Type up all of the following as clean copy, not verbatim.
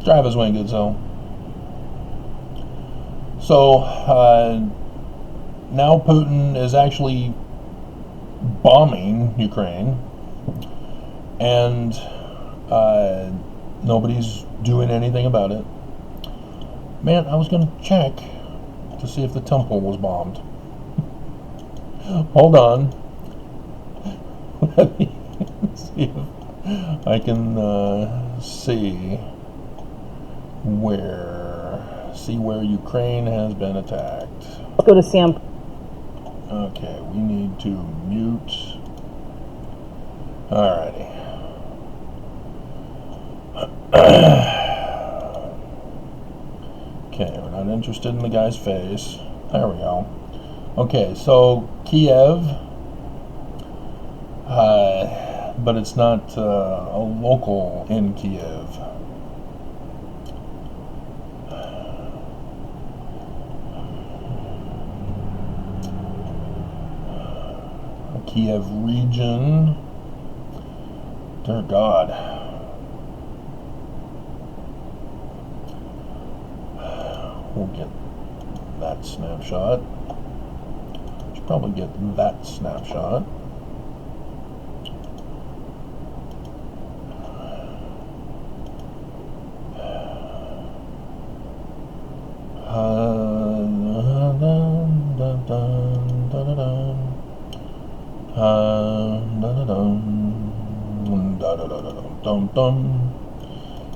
Travis went good, so. So, now Putin is actually bombing Ukraine, and nobody's doing anything about it. Man, I was going to check to see if the temple was bombed. Hold on. Let me see if I can see where Ukraine has been attacked. Let's go to Sam. Okay, we need to mute. Alrighty. Okay, we're not interested in the guy's face. There we go. Okay, so Kiev, but it's not a local in Kiev. Kiev region. Dear God. We'll get that snapshot. Should probably get that snapshot.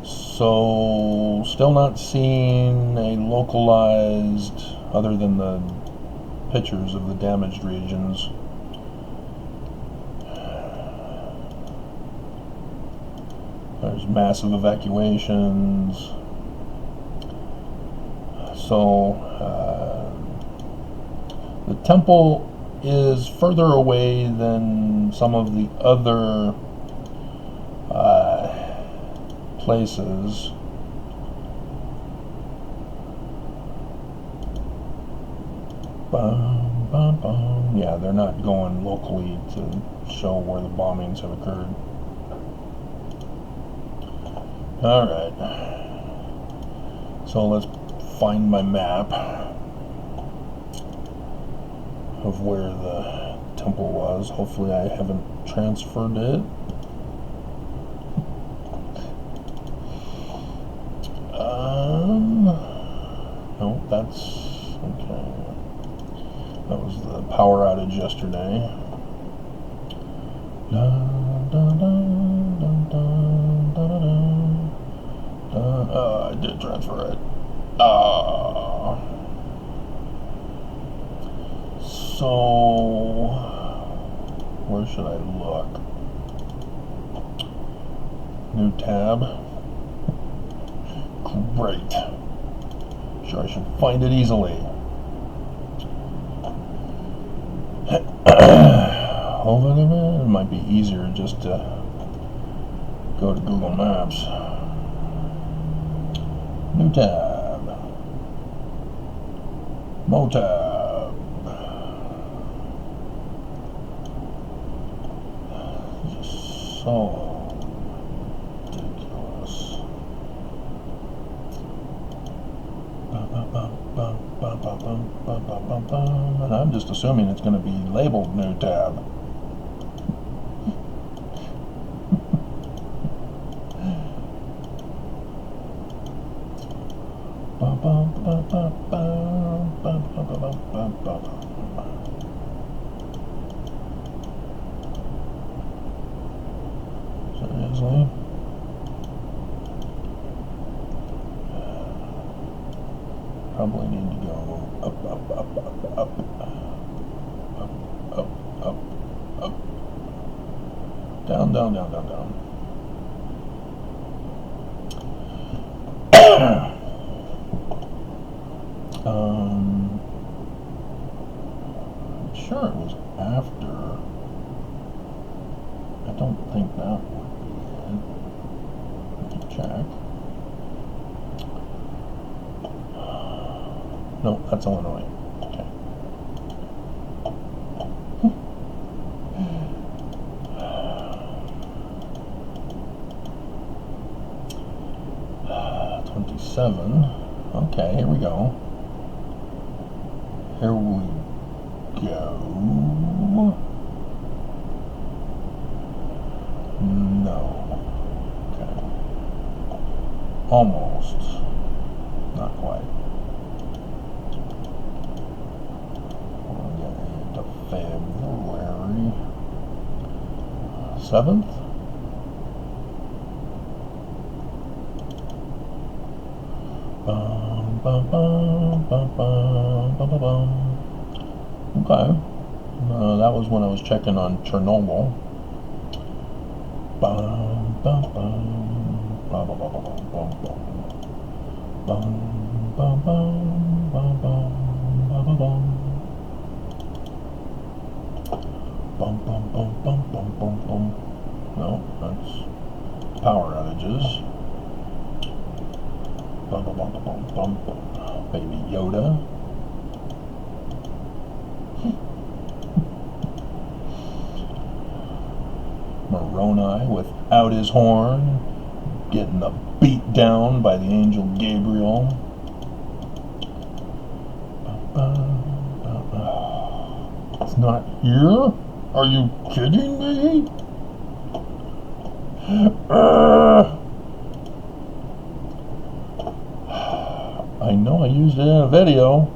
So, still not seeing a localized, other than the pictures of the damaged regions. There's massive evacuations. So, the temple is further away than some of the other places. Yeah, they're not going locally to show where the bombings have occurred. Alright. So let's find my map of where the temple was. Hopefully I haven't transferred it. No, that's okay. That was the power outage yesterday. I did transfer it. So, where should I look? New tab. Great. Sure, I should find it easily. It might be easier just to go to Google Maps. New tab. Mo tab. So ridiculous. And I'm just assuming it's going to be labeled new tab. Seriously? Probably need to go up. Down. I'm sure it was after. I don't think that would be it. I can check. No, that's Illinois. Okay. 7. Okay, here we go. Here we go. No. Okay. Almost. Not quite. We'll get into February 7th. Okay. That was when I was checking on Chernobyl. No, that's power outages. Baby Yoda. Moroni without his horn, getting the beat down by the angel Gabriel. It's not here? Are you kidding me? I know I used it in a video.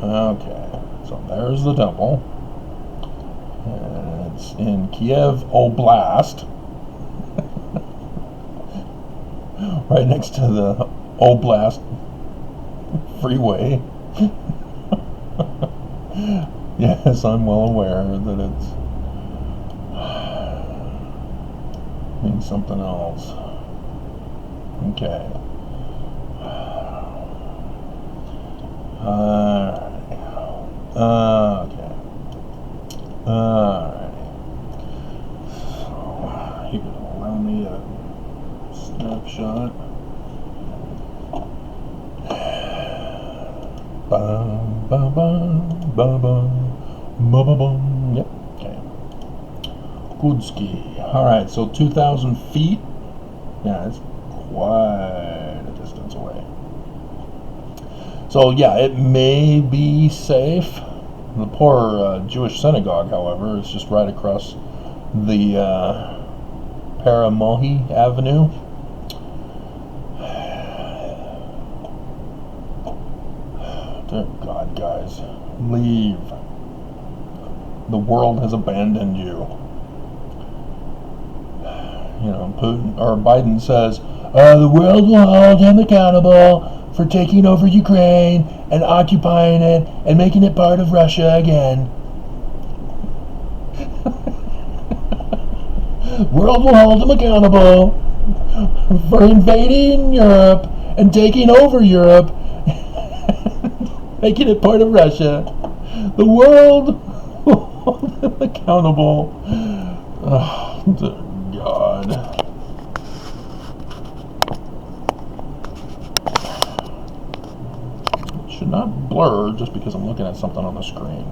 Okay, so there's the temple. And it's in Kiev Oblast. Right next to the Oblast freeway. Yes, I'm well aware that it means something else. Okay. Okay. Alright. So, you can allow me a snapshot. Bum, bum, bum, bum, bum, bum, bum. Yep, okay. Good ski. Alright, so 2,000 feet. Yeah, it's quite a distance away. So, yeah, it may be safe. The poor Jewish synagogue, however, is just right across the Paramohi Avenue. Dear God, guys, leave. The world has abandoned you. You know, Putin or Biden says the world will hold him accountable for taking over Ukraine and occupying it and making it part of Russia again. World will hold him accountable for invading Europe and taking over Europe, making it part of Russia. The world will hold him accountable. Oh, dear God. Should not blur just because I'm looking at something on the screen.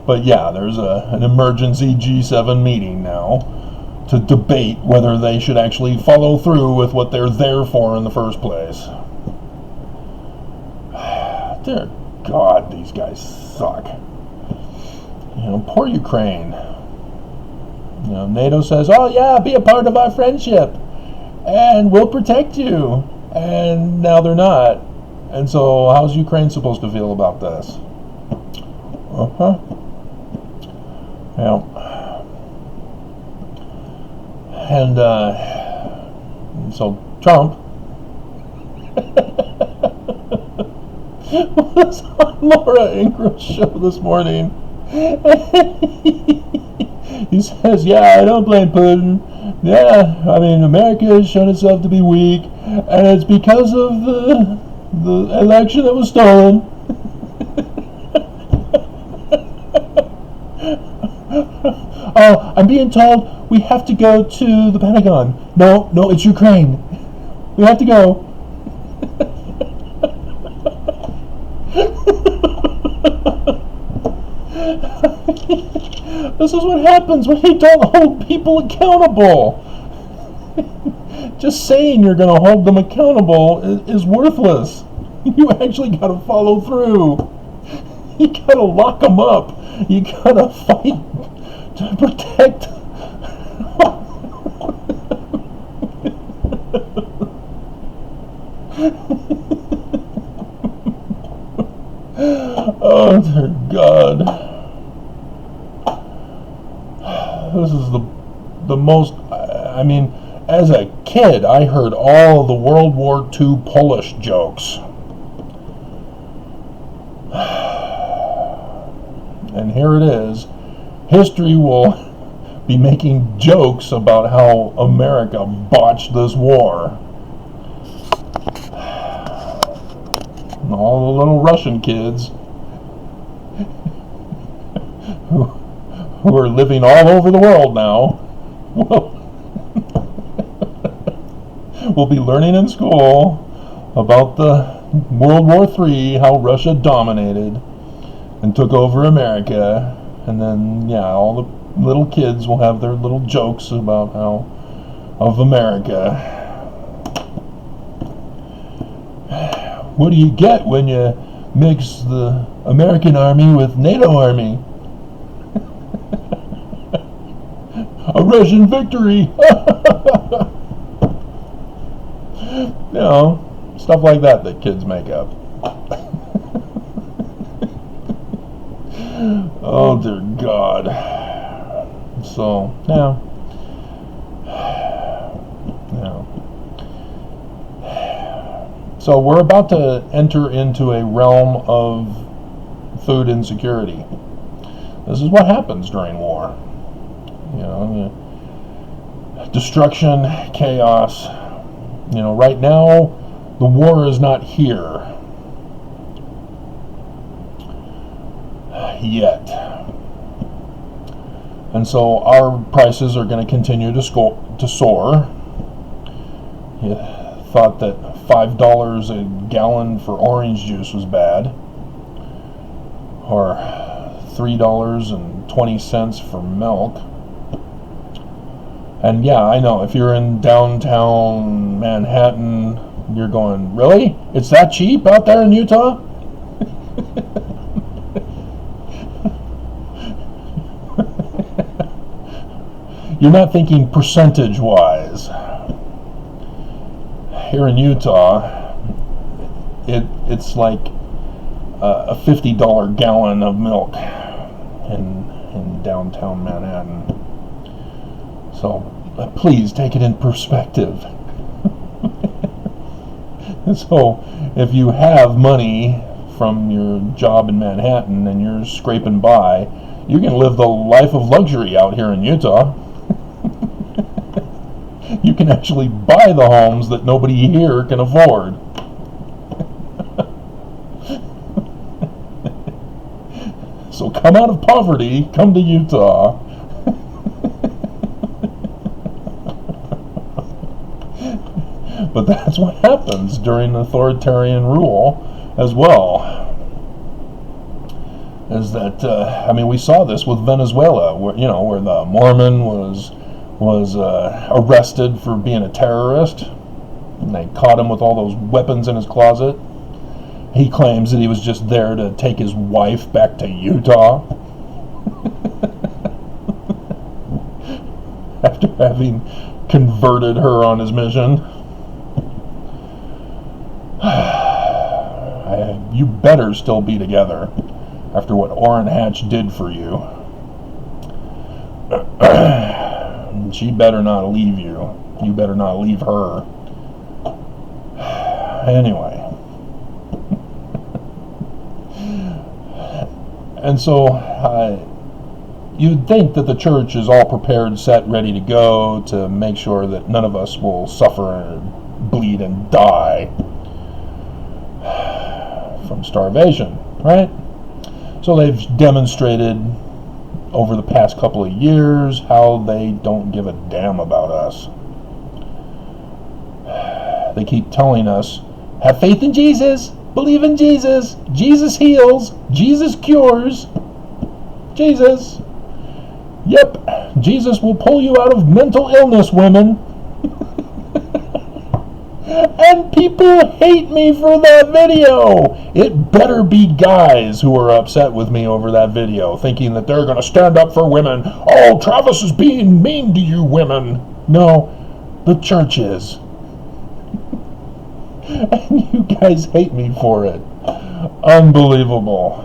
But yeah, there's an emergency G7 meeting now to debate whether they should actually follow through with what they're there for in the first place. Dear God, these guys suck. You know, poor Ukraine. You know, NATO says, oh yeah, be a part of our friendship and we'll protect you. And now they're not. And so how's Ukraine supposed to feel about this? Yeah. And so Trump was on Laura Ingram's show this morning. He says, yeah, I don't blame Putin. Yeah, I mean, America has shown itself to be weak, and it's because of the election that was stolen. Oh, I'm being told we have to go to the Pentagon. No, it's Ukraine. We have to go. This is what happens when you don't hold people accountable. Just saying you're going to hold them accountable is worthless. You actually got to follow through. You got to lock them up. You got to fight to protect. Oh, dear God. This is the most, I mean, as a kid, I heard all the World War II Polish jokes. And here it is. History will be making jokes about how America botched this war. And all the little Russian kids who are living all over the world now will be learning in school about the World War III, how Russia dominated and took over America, and then, yeah, all the little kids will have their little jokes about how, of America. What do you get when you mix the American army with NATO army? A Russian victory! You know, stuff like that kids make up. Oh, dear God. So, yeah. So we're about to enter into a realm of food insecurity. This is what happens during war. You know, destruction, chaos. You know, right now, the war is not here yet. And so our prices are going to continue to soar. You thought that $5 a gallon for orange juice was bad, or $3.20 for milk. And yeah, I know, if you're in downtown Manhattan, you're going, really? It's that cheap out there in Utah? You're not thinking percentage-wise. Here in Utah, it's like a $50 gallon of milk in downtown Manhattan. So please take it in perspective. So if you have money from your job in Manhattan and you're scraping by, you can live the life of luxury out here in Utah. You can actually buy the homes that nobody here can afford. So come out of poverty, come to Utah. But that's what happens during authoritarian rule as well. Is that, I mean, we saw this with Venezuela, where the Mormon was arrested for being a terrorist, and they caught him with all those weapons in his closet. He claims that he was just there to take his wife back to Utah after having converted her on his mission. You better still be together after what Orrin Hatch did for you. She better not leave you. You better not leave her. Anyway. And so, you'd think that the church is all prepared, set, ready to go to make sure that none of us will suffer and bleed and die from starvation, right? So they've demonstrated over the past couple of years how they don't give a damn about us. They keep telling us, have faith in Jesus, believe in Jesus, Jesus heals, Jesus cures, Jesus. Yep, Jesus will pull you out of mental illness, women. And people hate me for that video. It better be guys who are upset with me over that video, thinking that they're going to stand up for women. Oh, Travis is being mean to you women. No, the church is. And you guys hate me for it. Unbelievable.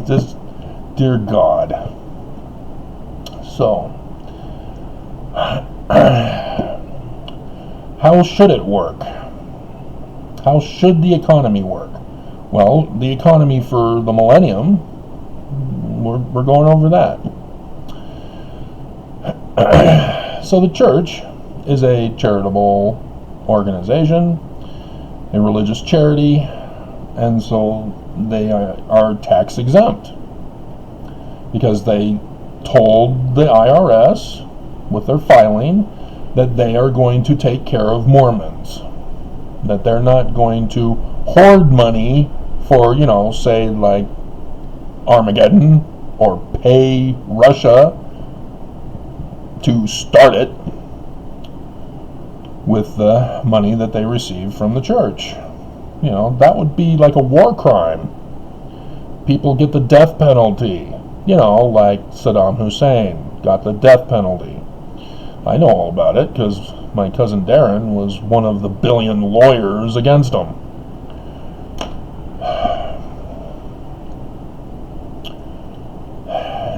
Just, dear God. So, how should it work? How should the economy work? Well, the economy for the millennium, we're going over that. So the church is a charitable organization, a religious charity, and so they are tax exempt because they told the IRS with their filing that they are going to take care of Mormons, that they're not going to hoard money for, say like Armageddon, or pay Russia to start it with the money that they receive from the church. That would be like a war crime. People get the death penalty, like Saddam Hussein got the death penalty. I know all about it because my cousin Darren was one of the billion lawyers against him.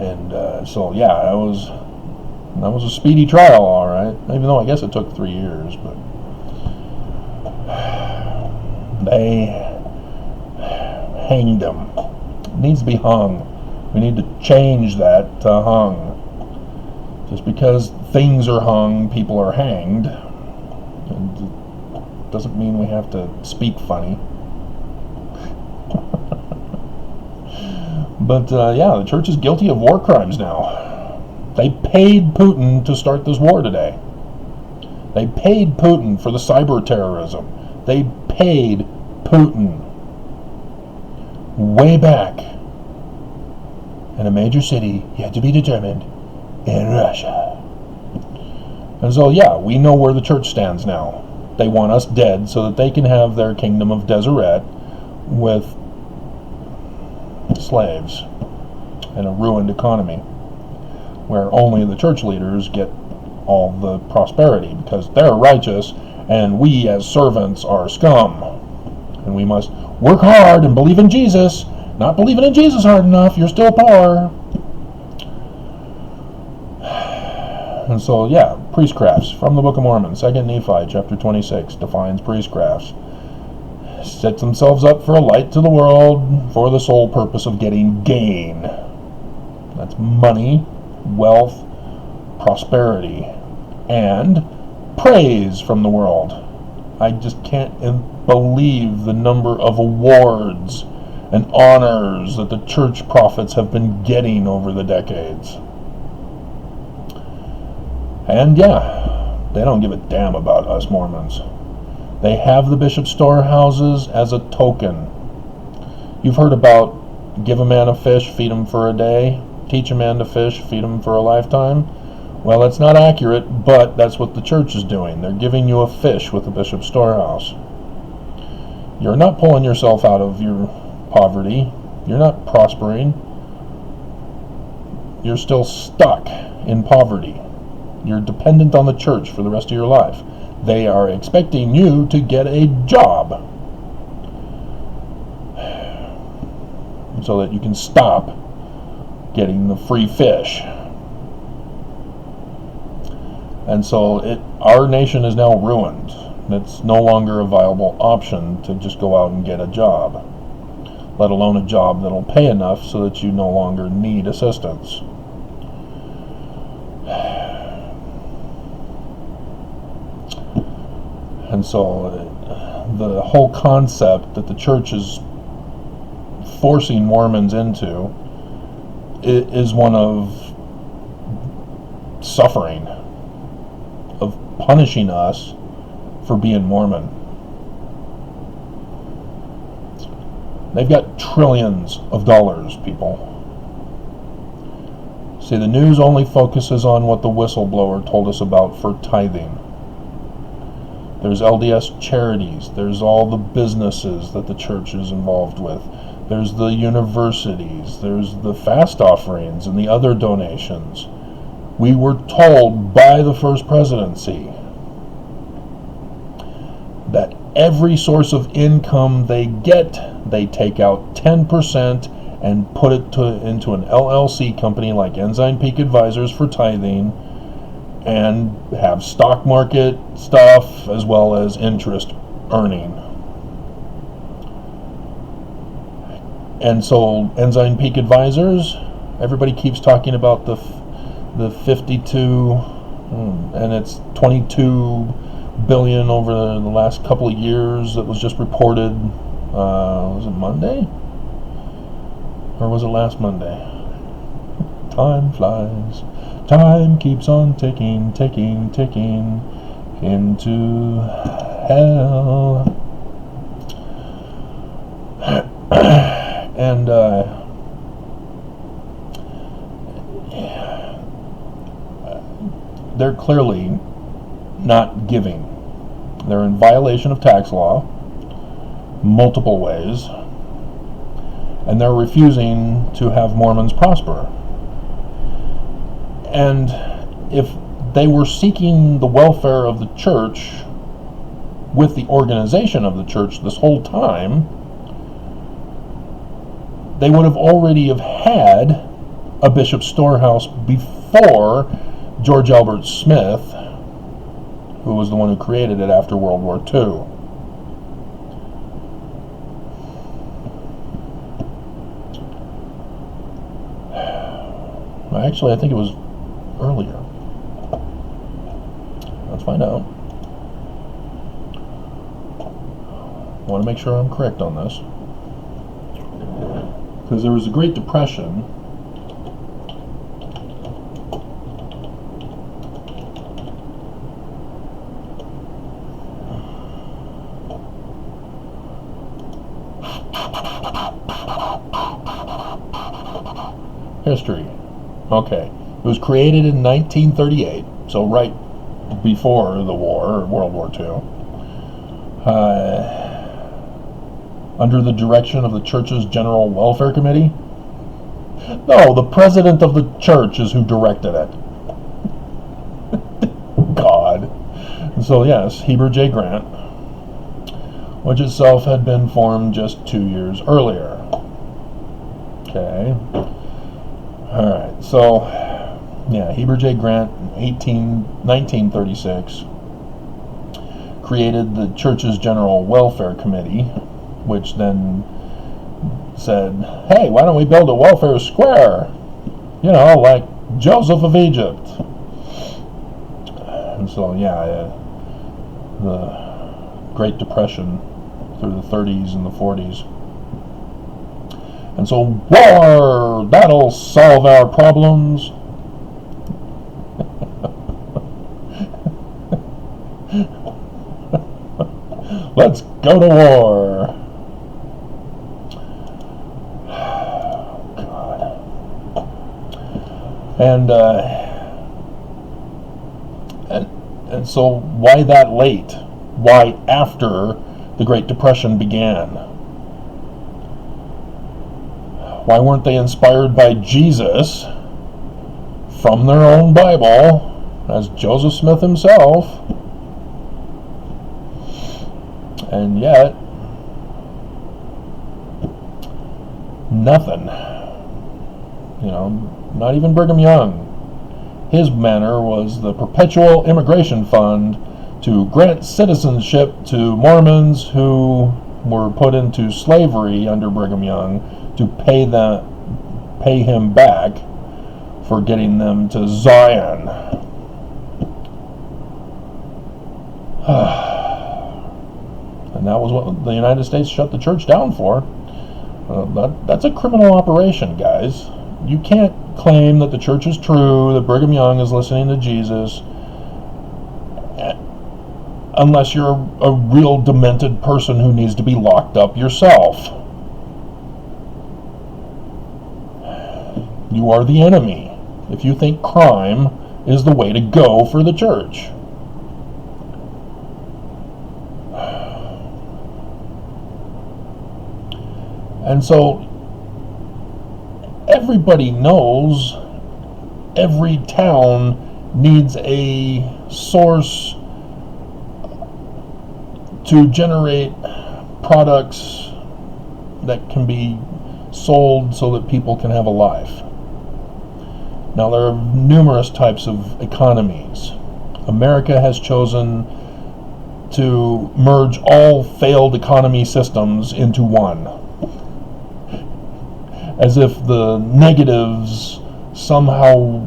And so yeah, that was a speedy trial, all right. Even though I guess it took 3 years, but they hanged him. It needs to be hung. We need to change that to hung. Just because things are hung, people are hanged. And it doesn't mean we have to speak funny. But yeah, the church is guilty of war crimes now. They paid Putin to start this war today. They paid Putin for the cyber terrorism. They paid Putin way back in a major city yet to be determined in Russia. And so yeah, we know where the church stands now. They want us dead so that they can have their kingdom of Deseret with slaves and a ruined economy where only the church leaders get all the prosperity because they're righteous and we as servants are scum. And we must work hard and believe in Jesus. Not believing in Jesus hard enough, you're still poor. And so, yeah, priestcrafts from the Book of Mormon, 2 Nephi, chapter 26, defines priestcrafts. Set themselves up for a light to the world for the sole purpose of getting gain. That's money, wealth, prosperity, and praise from the world. I just can't believe the number of awards and honors that the church prophets have been getting over the decades. And yeah, they don't give a damn about us Mormons. They have the bishop storehouses as a token. You've heard about give a man a fish, feed him for a day, teach a man to fish, feed him for a lifetime. Well, that's not accurate, but that's what the church is doing. They're giving you a fish with the bishop storehouse. You're not pulling yourself out of your poverty. You're not prospering. You're still stuck in poverty. You're dependent on the church for the rest of your life. They are expecting you to get a job so that you can stop getting the free fish. And so our nation is now ruined. It's no longer a viable option to just go out and get a job, let alone a job that'll pay enough so that you no longer need assistance. And so the whole concept that the church is forcing Mormons into is one of suffering, of punishing us for being Mormon. They've got trillions of dollars, people. See, the news only focuses on what the whistleblower told us about for tithing. There's LDS charities. There's all the businesses that the church is involved with. There's the universities. There's the fast offerings and the other donations. We were told by the first presidency that every source of income they get, they take out 10% and put it into an LLC company like Ensign Peak Advisors for tithing, and have stock market stuff as well as interest earning. And so Ensign Peak Advisors, everybody keeps talking about the 52, and it's 22 billion over the last couple of years. That was just reported. Was it Monday? Or was it last Monday? Time flies. Time keeps on ticking, ticking, ticking into hell. And they're clearly not giving. They're in violation of tax law multiple ways, and they're refusing to have Mormons prosper. And if they were seeking the welfare of the church with the organization of the church this whole time, they would have already have had a bishop storehouse before George Albert Smith, who was the one who created it after World War II. Actually, I think it was earlier. Let's find out. I want to make sure I'm correct on this, because there was a Great Depression. History. Okay. It was created in 1938, so right before the war, World War II, under the direction of the church's General Welfare Committee. No, the president of the church is who directed it. God. So yes, Heber J. Grant, which itself had been formed just 2 years earlier. Okay. Alright, so, yeah, Heber J. Grant in 1936 created the church's General Welfare Committee, which then said, hey, why don't we build a welfare square? You know, like Joseph of Egypt. And so, yeah, the Great Depression through the 30s and the 40s. And so, war, that'll solve our problems. Let's go to war. God. And so, why that late? Why after the Great Depression began? Why weren't they inspired by Jesus from their own Bible, as Joseph Smith himself? And yet, nothing. You know, not even Brigham Young. His manner was the Perpetual Immigration Fund to grant citizenship to Mormons who were put into slavery under Brigham Young, to pay him back for getting them to Zion. And that was what the United States shut the church down for. That's a criminal operation, guys. you can't claim that the church is true, that Brigham Young is listening to Jesus, unless you're a real demented person who needs to be locked up yourself. You are the enemy if you think crime is the way to go for the church. And so everybody knows every town needs a source to generate products that can be sold so that people can have a life. Now, there are numerous types of economies. America has chosen to merge all failed economy systems into one, as if the negatives somehow,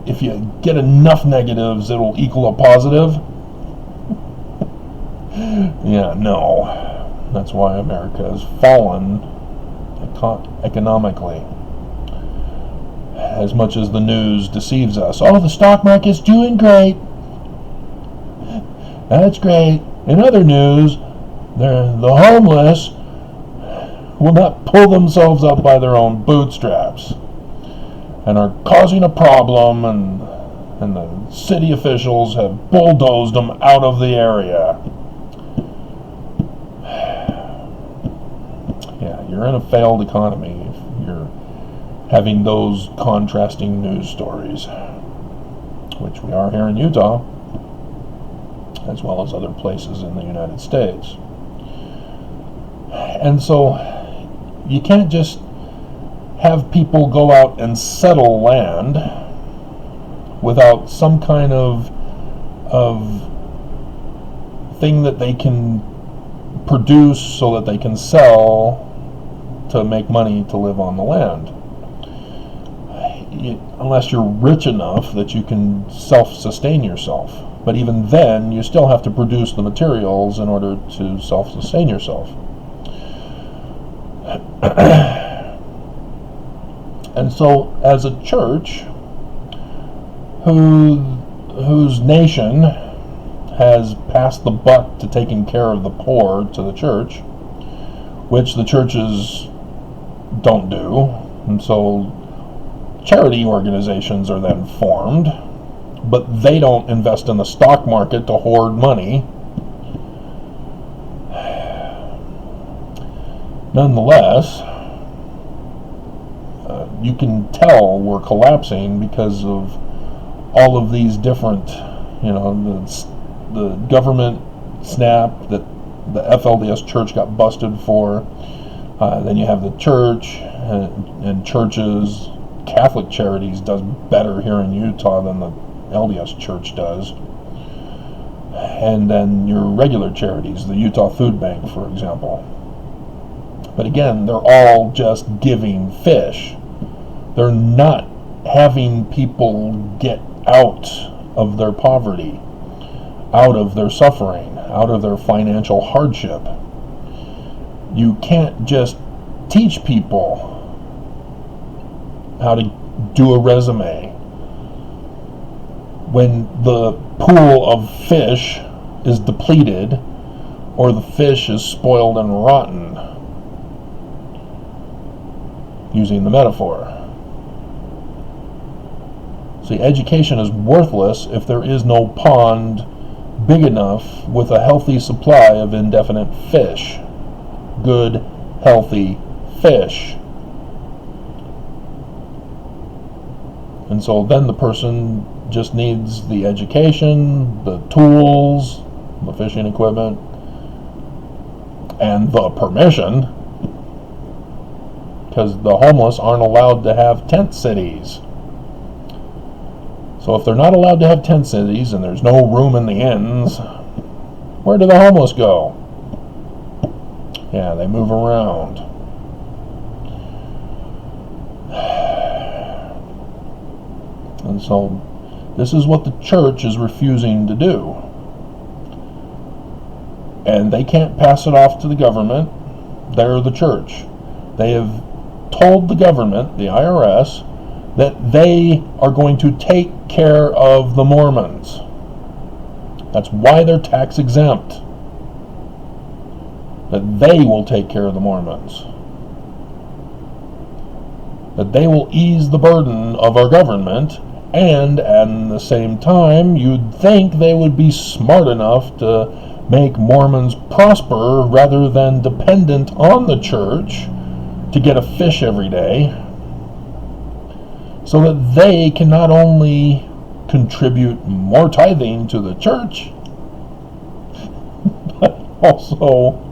if you get enough negatives, it'll equal a positive. Yeah, no. That's why America has fallen economically. As much as the news deceives us. Oh, the stock market's doing great. That's great. In other news, the homeless will not pull themselves up by their own bootstraps and are causing a problem, and the city officials have bulldozed them out of the area. Yeah, you're in a failed economy if you're having those contrasting news stories, which we are here in Utah, as well as other places in the United States. And so you can't just have people go out and settle land without some kind of thing that they can produce so that they can sell to make money to live on the land. Unless you're rich enough that you can self-sustain yourself. But even then, you still have to produce the materials in order to self-sustain yourself. And so, as a church whose nation has passed the buck to taking care of the poor to the church, which the churches don't do, and so charity organizations are then formed, but they don't invest in the stock market to hoard money. Nonetheless, you can tell we're collapsing because of all of these different, the government snap that the FLDS church got busted for. Then you have the church and churches. Catholic Charities does better here in Utah than the LDS church does. And then your regular charities, the Utah Food Bank, for example. But again, they're all just giving fish. They're not having people get out of their poverty, out of their suffering, out of their financial hardship. You can't just teach people how to do a resume when the pool of fish is depleted or the fish is spoiled and rotten, using the metaphor. See, education is worthless if there is no pond big enough with a healthy supply of indefinite fish. Good, healthy fish. And so then the person just needs the education, the tools, the fishing equipment, and the permission, because the homeless aren't allowed to have tent cities. So if they're not allowed to have tent cities and there's no room in the inns, where do the homeless go? Yeah, they move around. And so this is what the church is refusing to do. And they can't pass it off to the government. They're the church. They have told the government, the IRS, that they are going to take care of the Mormons. That's why they're tax exempt. That they will take care of the Mormons. That they will ease the burden of our government, and at the same time, you'd think they would be smart enough to make Mormons prosper rather than dependent on the church to get a fish every day, so that they can not only contribute more tithing to the church, but also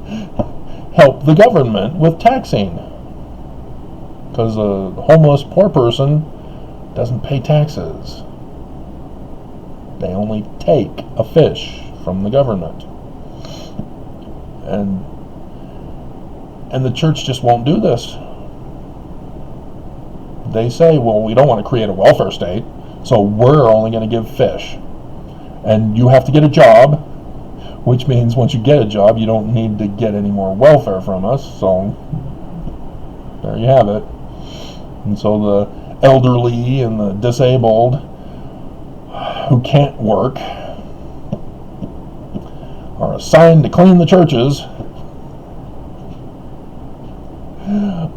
help the government with taxing. Because a homeless poor person doesn't pay taxes. They only take a fish from the government. And the church just won't do this. They say, well, we don't want to create a welfare state, so we're only going to give fish. And you have to get a job, which means once you get a job, you don't need to get any more welfare from us. So there you have it. And so the elderly and the disabled who can't work are assigned to clean the churches.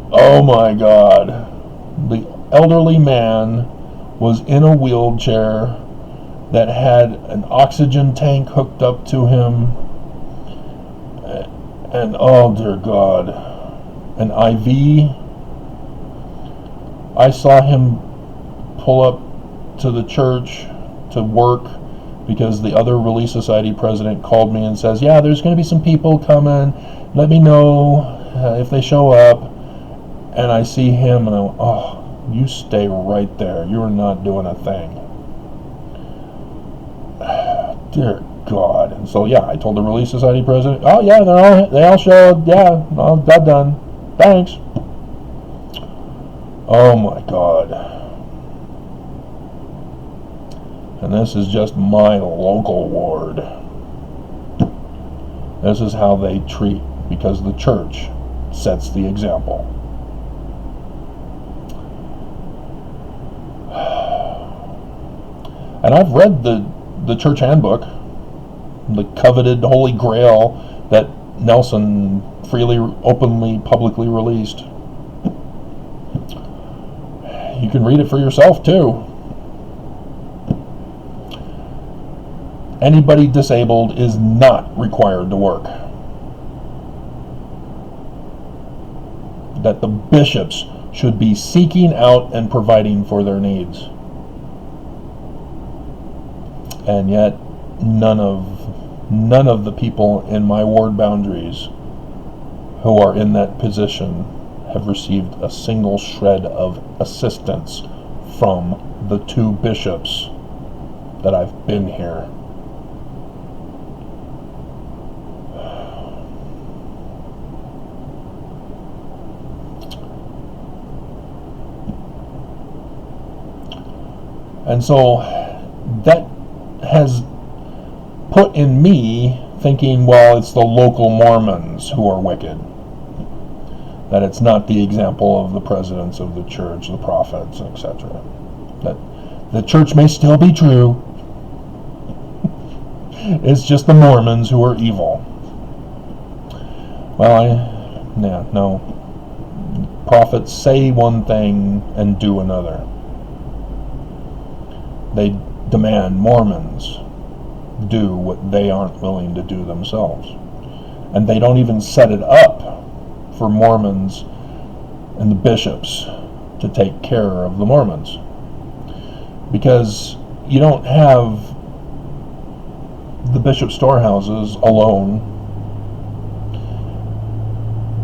Oh my God. The elderly man was in a wheelchair that had an oxygen tank hooked up to him, and oh dear God, an IV. I saw him pull up to the church to work because the other Relief Society president called me and says, yeah, there's going to be some people coming, let me know if they show up. And I see him and I'm, oh, you stay right there, you're not doing a thing. Dear God. And so yeah, I told the Relief Society president, oh yeah, they all showed, yeah, all done, thanks. Oh my God. And this is just my local ward. This is how they treat, because the church sets the example. And I've read the church handbook, the coveted Holy Grail that Nelson freely, openly, publicly released. You can read it for yourself too. Anybody disabled is not required to work. That the bishops should be seeking out and providing for their needs. And yet, none of the people in my ward boundaries who are in that position have received a single shred of assistance from the two bishops that I've been here. And so that has put in me thinking, well, it's the local Mormons who are wicked. That it's not the example of the presidents of the church, the prophets, etc. That the church may still be true. It's just the Mormons who are evil. Well, no. Prophets say one thing and do another. They demand Mormons do what they aren't willing to do themselves. And they don't even set it up for Mormons and the bishops to take care of the Mormons. Because you don't have the bishop storehouses alone.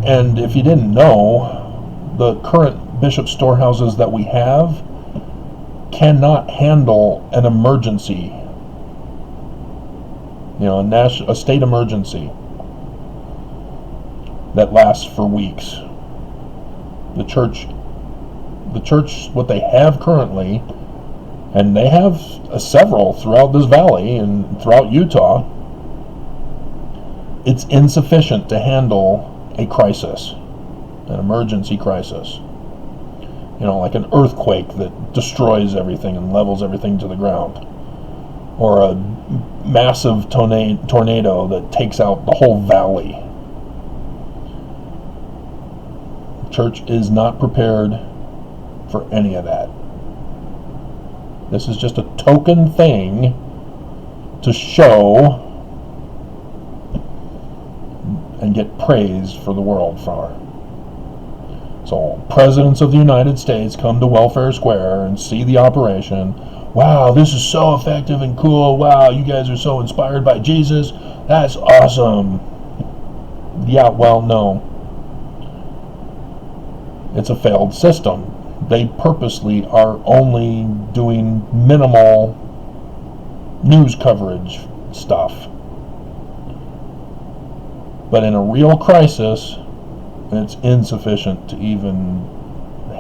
And if you didn't know, the current bishop storehouses that we have cannot handle an emergency, a state emergency that lasts for weeks. The church, what they have currently, and they have several throughout this valley and throughout Utah, it's insufficient to handle a crisis, an emergency crisis. like an earthquake that destroys everything and levels everything to the ground, or a massive tornado that takes out the whole valley. The church is not prepared for any of that. This is just a token thing to show and get praise for the world for. So presidents of the United States come to Welfare Square and see the operation. Wow, this is so effective and cool. Wow, you guys are so inspired by Jesus. That's awesome. Yeah, well, no. It's a failed system. They purposely are only doing minimal news coverage stuff. But in a real crisis, it's insufficient to even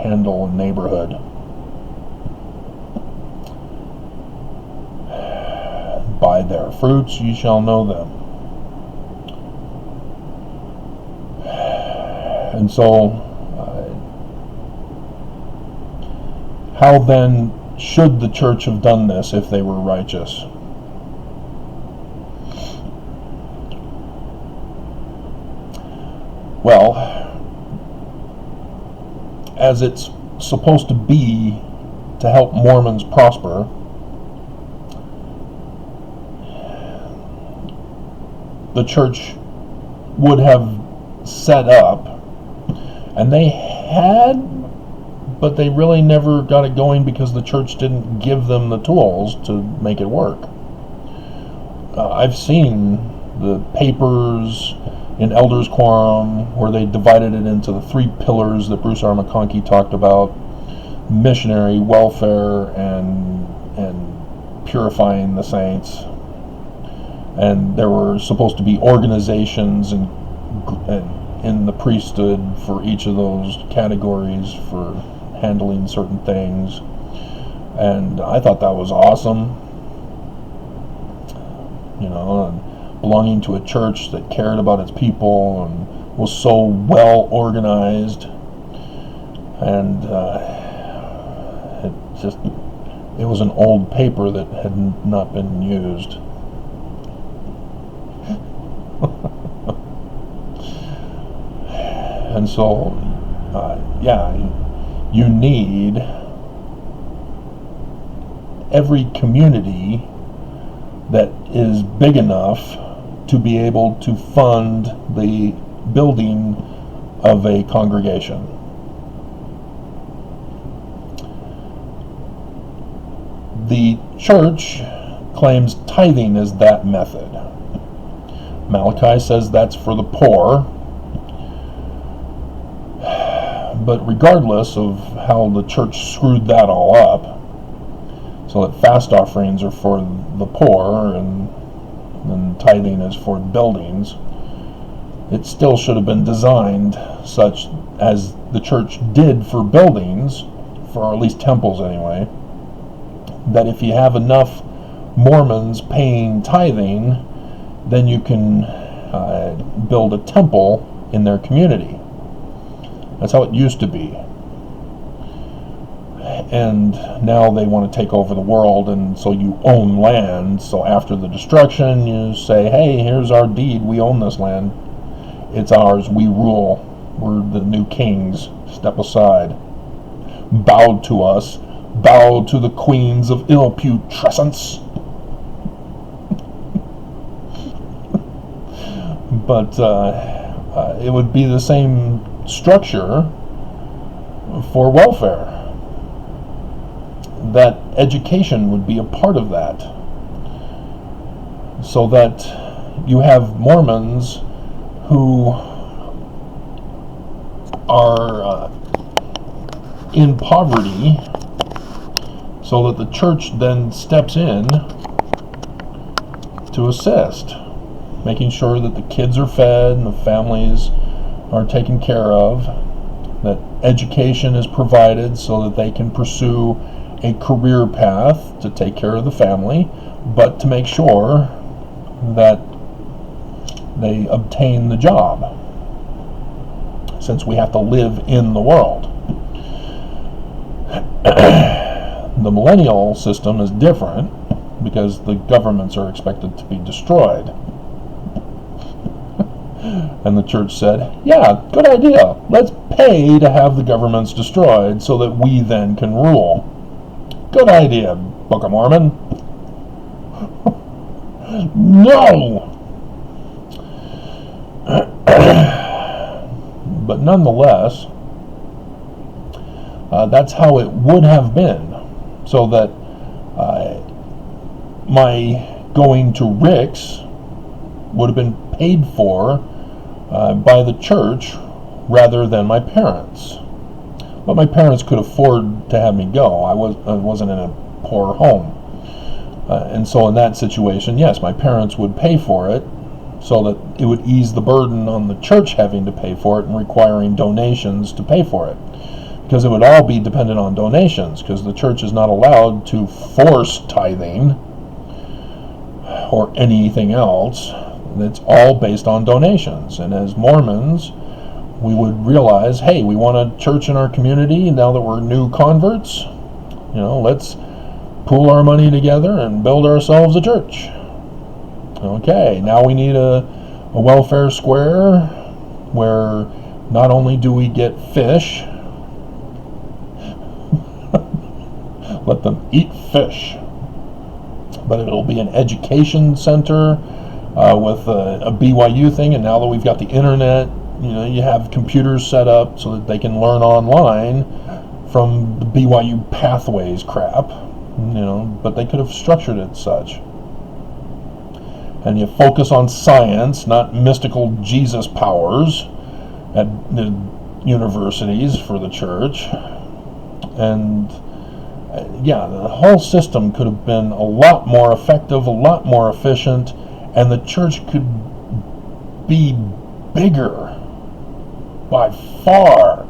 handle a neighborhood. By their fruits ye shall know them. And so, how then should the church have done this if they were righteous? Well, as it's supposed to be to help Mormons prosper, the church would have set up, and they had, but they really never got it going because the church didn't give them the tools to make it work. I've seen the papers in Elders Quorum where they divided it into the 3 pillars that Bruce R. McConkie talked about: missionary, welfare, and purifying the saints. And there were supposed to be organizations and in the priesthood for each of those categories for handling certain things. And I thought that was awesome. Belonging to a church that cared about its people and was so well organized. And it was an old paper that had not been used. And so, you need every community that is big enough to be able to fund the building of a congregation. The church claims tithing is that method. Malachi says that's for the poor. But regardless of how the church screwed that all up, so that fast offerings are for the poor and tithing is for buildings, it still should have been designed such as the church did for buildings, for at least temples anyway, that if you have enough Mormons paying tithing, then you can build a temple in their community. That's how it used to be. And now they want to take over the world, and so you own land. So after the destruction, you say, hey, here's our deed. We own this land. It's ours. We rule. We're the new kings. Step aside. Bow to us. Bow to the queens of ill putrescence. But it would be the same structure for welfare. That education would be a part of that, so that you have Mormons who are in poverty, so that the church then steps in to assist, making sure that the kids are fed and the families are taken care of, that education is provided so that they can pursue a career path to take care of the family, but to make sure that they obtain the job, since we have to live in the world. The millennial system is different because the governments are expected to be destroyed. And the church said, yeah, good idea. Let's pay to have the governments destroyed so that we then can rule. Good idea, Book of Mormon. No! But nonetheless, that's how it would have been. So that my going to Rick's would have been paid for by the church rather than my parents. But my parents could afford to have me go. I wasn't in a poor home. And so in that situation, yes, my parents would pay for it so that it would ease the burden on the church having to pay for it and requiring donations to pay for it. Because it would all be dependent on donations, because the church is not allowed to force tithing or anything else. It's all based on donations. And as Mormons, we would realize, hey, we want a church in our community now that we're new converts. Let's pool our money together and build ourselves a church. Okay, now we need a welfare square where not only do we get fish, let them eat fish, but it'll be an education center with a BYU thing. And now that we've got the internet, you have computers set up so that they can learn online from the BYU Pathways crap, but they could have structured it such. And you focus on science, not mystical Jesus powers at the universities for the church. And the whole system could have been a lot more effective, a lot more efficient, and the church could be bigger by far,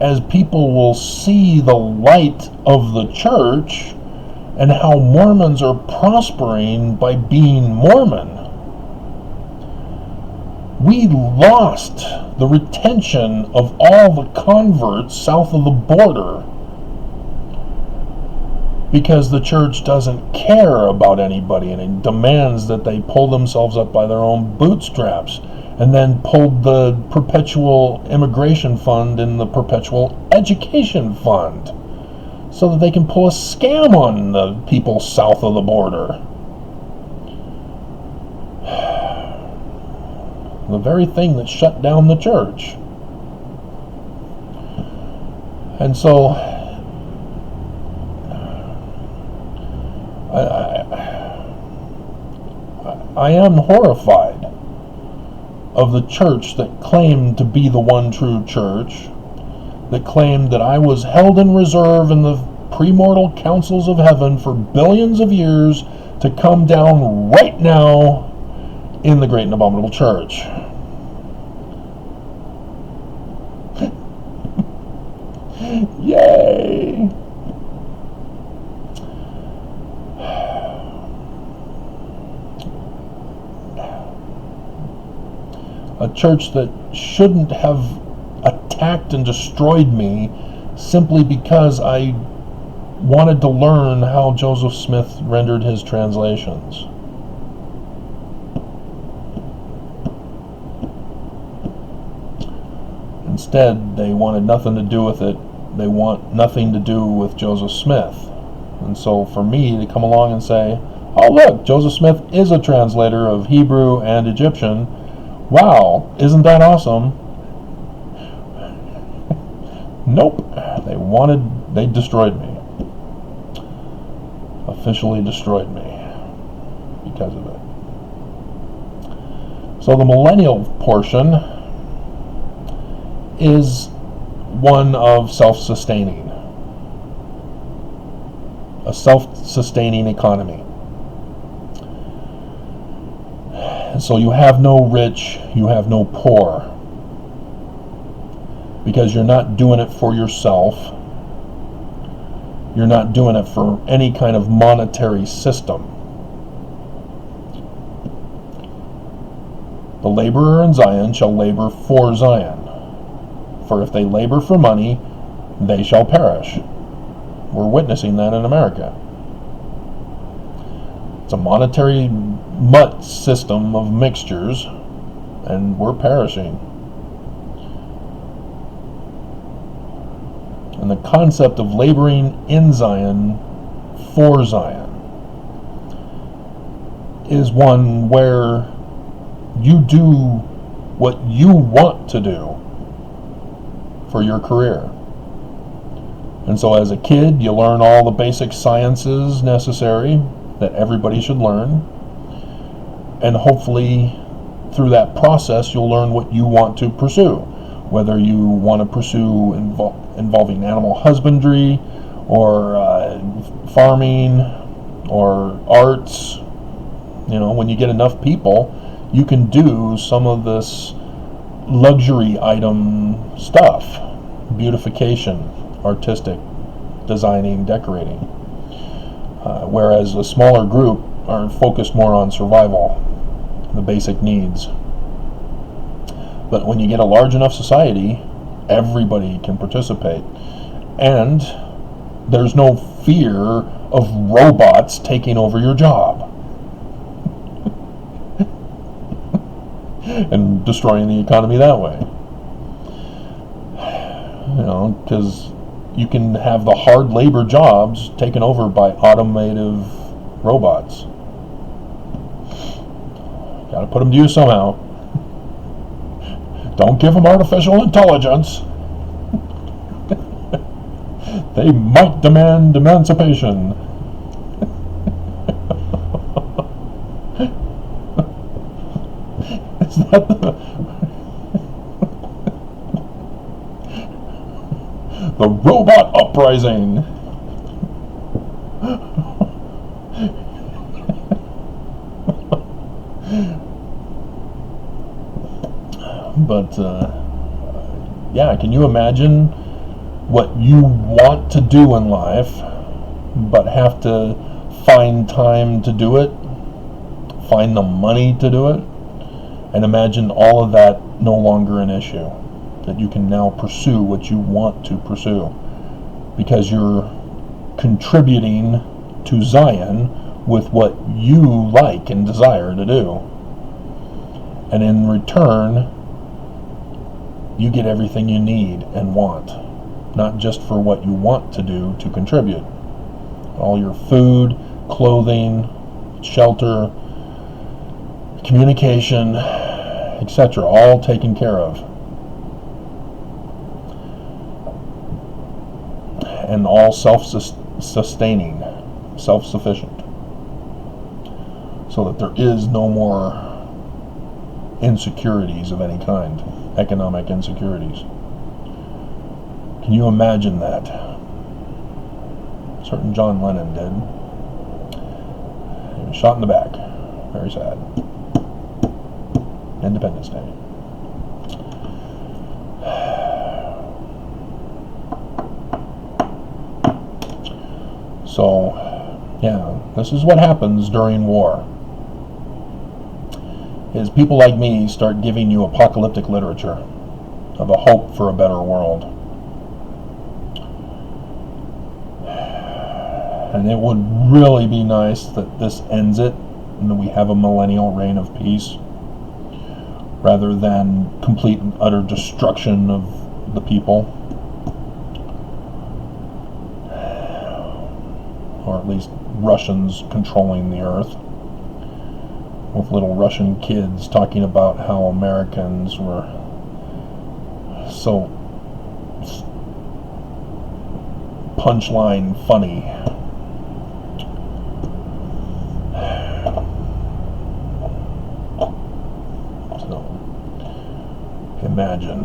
as people will see the light of the church and how Mormons are prospering by being Mormon. We lost the retention of all the converts south of the border because the church doesn't care about anybody, and it demands that they pull themselves up by their own bootstraps, and then pulled the perpetual immigration fund and the perpetual education fund so that they can pull a scam on the people south of the border. The very thing that shut down the church. And so I am horrified of the church that claimed to be the one true church, that claimed that I was held in reserve in the premortal councils of heaven for billions of years to come down right now in the great and abominable church. Yay! A church that shouldn't have attacked and destroyed me simply because I wanted to learn how Joseph Smith rendered his translations. Instead, they wanted nothing to do with it. They want nothing to do with Joseph Smith. And so for me to come along and say, oh look, Joseph Smith is a translator of Hebrew and Egyptian. Wow, isn't that awesome? Nope. They destroyed me. Officially destroyed me because of it. So the millennial portion is one of self-sustaining. A self-sustaining economy. So you have no rich, you have no poor. Because you're not doing it for yourself. You're not doing it for any kind of monetary system. The laborer in Zion shall labor for Zion. For if they labor for money, they shall perish. We're witnessing that in America. It's a monetary mutt system of mixtures, and we're perishing. And the concept of laboring in Zion for Zion is one where you do what you want to do for your career. And so as a kid, you learn all the basic sciences necessary that everybody should learn. And hopefully through that process, you'll learn what you want to pursue. Whether you want to pursue involving animal husbandry or farming or arts. You know, when you get enough people, you can do some of this luxury item stuff. Beautification, artistic, designing, decorating. Whereas a smaller group are focused more on survival, the basic needs. But when you get a large enough society, everybody can participate. And there's no fear of robots taking over your job and destroying the economy that way. You know, because you can have the hard labor jobs taken over by automative robots. Got to put them to use somehow. Don't give them artificial intelligence. They might demand emancipation. Is that the robot uprising? But yeah, can you imagine what you want to do in life, but have to find time to do it, find the money to do it, and imagine all of that no longer an issue, that you can now pursue what you want to pursue because you're contributing to Zion with what you like and desire to do, and in return you get everything you need and want, not just for what you want to do to contribute. All your food, clothing, shelter, communication, etc., all taken care of. And all self-sustaining, self-sufficient. So that there is no more insecurities of any kind, economic insecurities. Can you imagine that? Certain John Lennon did. He was shot in the back. Very sad. Independence Day. So, yeah, this is what happens during war. Is people like me start giving you apocalyptic literature of a hope for a better world. And it would really be nice that this ends it and that we have a millennial reign of peace rather than complete and utter destruction of the people. Or at least Russians controlling the earth, with little Russian kids talking about how Americans were so punchline funny. So, imagine.